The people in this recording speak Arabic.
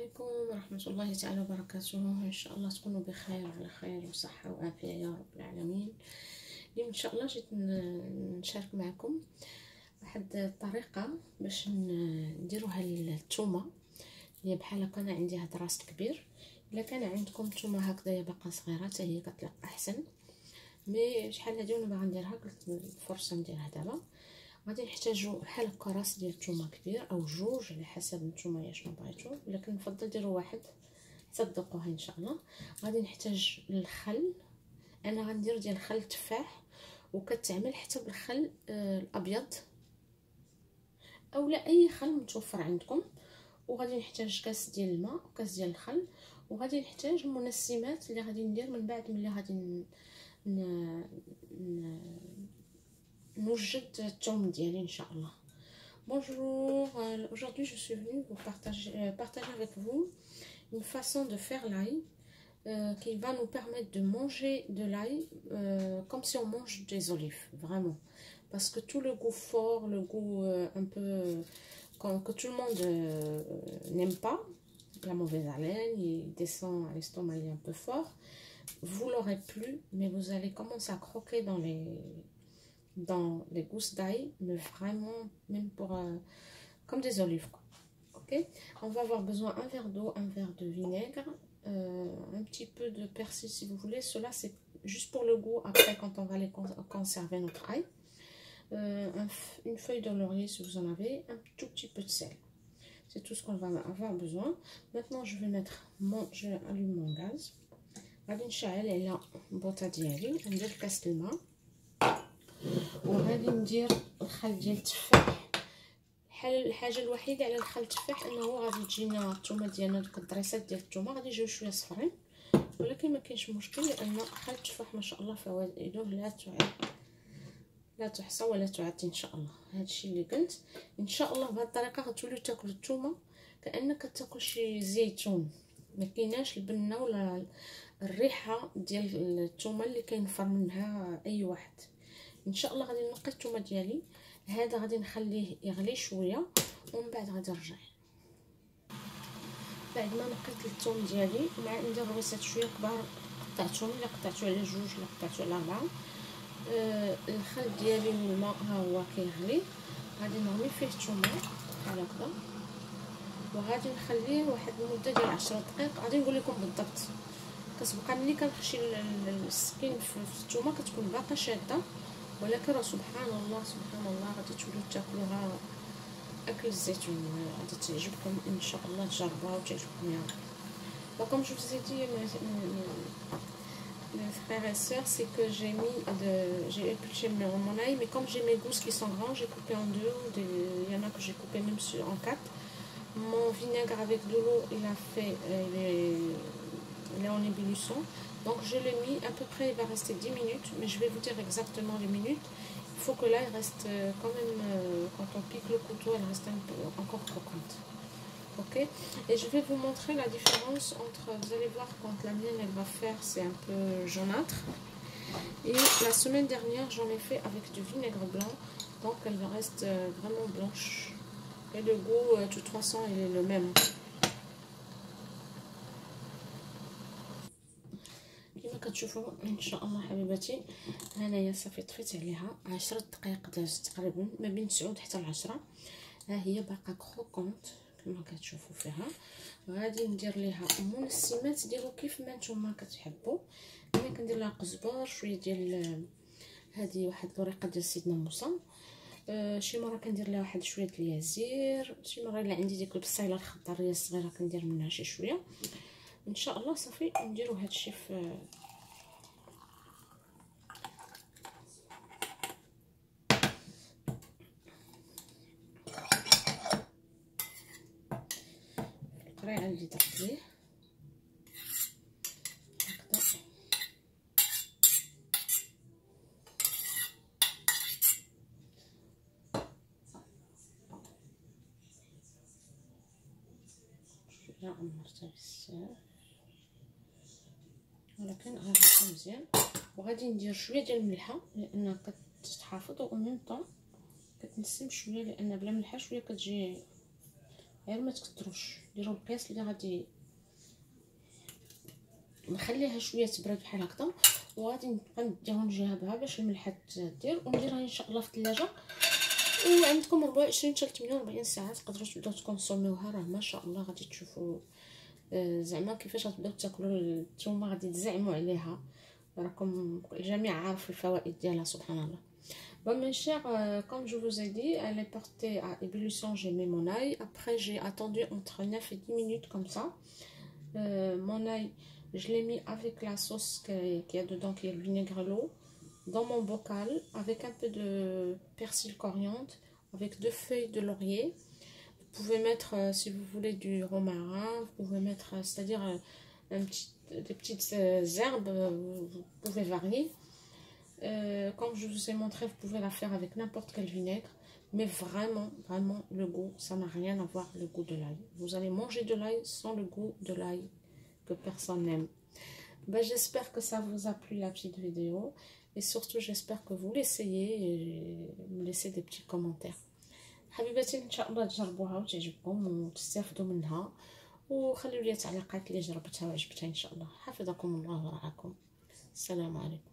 عليكم ورحمة الله تعالى وبركاته. إن شاء الله تكونوا بخير وعلى خير وصحة وعافية يا رب العالمين. اليوم إن شاء الله جيت نشارك معكم واحد الطريقة باش نديرو الثومة هي بحال هكا. أنا عندي هاد راس كبير، إلا كان عندكم ثومة هكذا باقا صغيرة حتى هي كتليق أحسن. مي شحال هادي وانا باغا نديرها، قلت الفرصة نديرها دابا. غادي نحتاجو بحال هكا راس ديال الثومه كبير او جوج على حسب نتوما شنو بغيتو، ولكن نفضل ديروا واحد حتى تذوقوها ان شاء الله. غادي نحتاج الخل، انا غندير ديال خل التفاح وكتعمل حتى بالخل الابيض او لا اي خل متوفر عندكم. وغادي نحتاج كاس ديال الماء وكاس ديال الخل، وغادي نحتاج المنسمات اللي غادي ندير من بعد ملي غادي نوجد الثوم ديالي ان شاء الله. Bonjour, aujourd'hui je suis venue vous partager avec vous une façon de faire l'ail qui va nous permettre de manger de l'ail comme si on mange des olives, vraiment. Parce que tout le goût fort, le goût un peu que tout le monde n'aime pas, la mauvaise haleine, il descend à l'estomac, il est un peu fort. Vous l'aurez plus, mais vous allez commencer à croquer dans les gousses d'ail, mais vraiment même pour comme des olives quoi. Ok, on va avoir besoin un verre d'eau, un verre de vinaigre, un petit peu de persil si vous voulez. Cela c'est juste pour le goût après quand on va les conserver notre ail. Une feuille de laurier si vous en avez, un tout petit peu de sel. C'est tout ce qu'on va avoir besoin. Maintenant je vais allume mon gaz. غادي نشعل على البوطه ديالي، ندير كاس الماء وغادي ندير الخل ديال التفاح. الحاجه الوحيده على الخل التفاح انه غادي تجينا الثومه ديالنا، دوك الدريسات ديال الثومه غادي يجيو شويه صفرين، ولكن ما كاينش مشكل لان خل التفاح ما شاء الله فوائده لا تحصى ولا تعد ان شاء الله. هادشي اللي قلت ان شاء الله. بهذه الطريقه غتوليو تاكلوا الثومه كانك كتاكل شي زيتون، ما كايناش البنه ولا الريحه ديال الثومه اللي كينفر منها اي واحد. ان شاء الله غادي نقي الثومه ديالي هذا، غادي نخليه يغلي شويه ومن بعد غادي نرجع. بعد ما نقيت الثوم ديالي مع ندير رويسات شويه كبار قطعتهم، الا قطعتو على جوج الا قطعتو على 4. الخل ديالي والماء ها هو كيغلي، غادي نرمي فيه الثومه بحال هكذا وغادي نخليه واحد المده ديال 10 دقائق. غادي نقول لكم بالضبط كتبقى ملي كنخشي السكين في الثومه كتكون باقا شاده، ولكن راه سبحان الله سبحان الله غادي توليو تاكلوها اكل الزيتون. غادي تعجبكم ان شاء الله، تجربوها وتعجبكم يا رب. وكم je vous ai dit mes frères et sœurs, c'est que j'ai épluché mon ail, mais comme j'ai mes gousses qui sont grands, j'ai coupé en deux. Il y en a que j'ai coupé même en 4. Mon vinaigre avec de l'eau, il est en ébullition, donc je l'ai mis à peu près, il va rester 10 minutes, mais je vais vous dire exactement les minutes. Il faut que l'ail reste quand même, quand on pique le couteau, elle reste un peu encore croquante. Ok, et je vais vous montrer la différence entre, vous allez voir quand la mienne elle va faire, c'est un peu jaunâtre, et la semaine dernière j'en ai fait avec du vinaigre blanc, donc elle reste vraiment blanche, et le goût de toute façon il est le même. كما كتشوفوا ان شاء الله حبيباتي، هنايا صافي طفيت عليها 10 دقائق دازت تقريبا، ما بين 9 حتى ل 10. ها هي باقا كروكونط كما كتشوفوا فيها. غادي ندير ليها منسمات، ديروا كيف ما نتوما كتحبوا. انا كندير لها قزبر، شويه ديال هذه واحد الورقه ديال سيدنا موسى، شي مره كندير لها واحد شويه د اليازير، شي مره الا عندي ديك البصيله الخضريه الصغيره كندير منها شي شويه. ان شاء الله صافي نديرو هادشي في القريعه اللي درت ليه هكذا. شويه عمرتها بزاف ولكن غنغسل مزيان، وغادي ندير شويه ديال الملحه لان كتحافظ، و ميم طون كتنسم شويه لان بلا ملحه شويه كتجي غير ما تكثروش، ديروا القياس اللي غادي نخليها شويه تبرد بحال هكذا، وغادي نبقى نديها نجيها بها باش الملحه دير، ونديرها ان شاء الله في الثلاجه. وعندكم 24 حتى 48 ساعه تقدروا تبداو تكونسوميوها، راه ما شاء الله غادي تشوفوا زعما كيفاش غتبداو تاكلوا. نتوما غادي تزعموا عليها، راكم الجميع عارف الفوائد ديالها سبحان الله. Bon mes chers, comme je vous ai dit, elle est portée à ébullition, j'ai mis mon ail. Après j'ai attendu entre 9 et 10 minutes comme ça. Mon ail, je l'ai mis avec la sauce qu'il y a dedans, qui est le vinaigre et l'eau, dans mon bocal, avec un peu de persil coriandre, avec 2 feuilles de laurier. Vous pouvez mettre, si vous voulez, du romarin, vous pouvez mettre, c'est-à-dire des petites herbes, vous pouvez varier. Comme je vous ai montré, vous pouvez la faire avec n'importe quel vinaigre, mais vraiment le goût, ça n'a rien à voir le goût de l'ail. Vous allez manger de l'ail sans le goût de l'ail que personne n'aime. Ben, j'espère que ça vous a plu la petite vidéo, et surtout j'espère que vous l'essayez et me laissez des petits commentaires. حبيباتي ان شاء الله تجربوها وتعجبكم وتستافدوا منها، وخلوا لي تعليقات اللي جربتها وعجبتها ان شاء الله. حفظكم الله ورعاكم. السلام عليكم.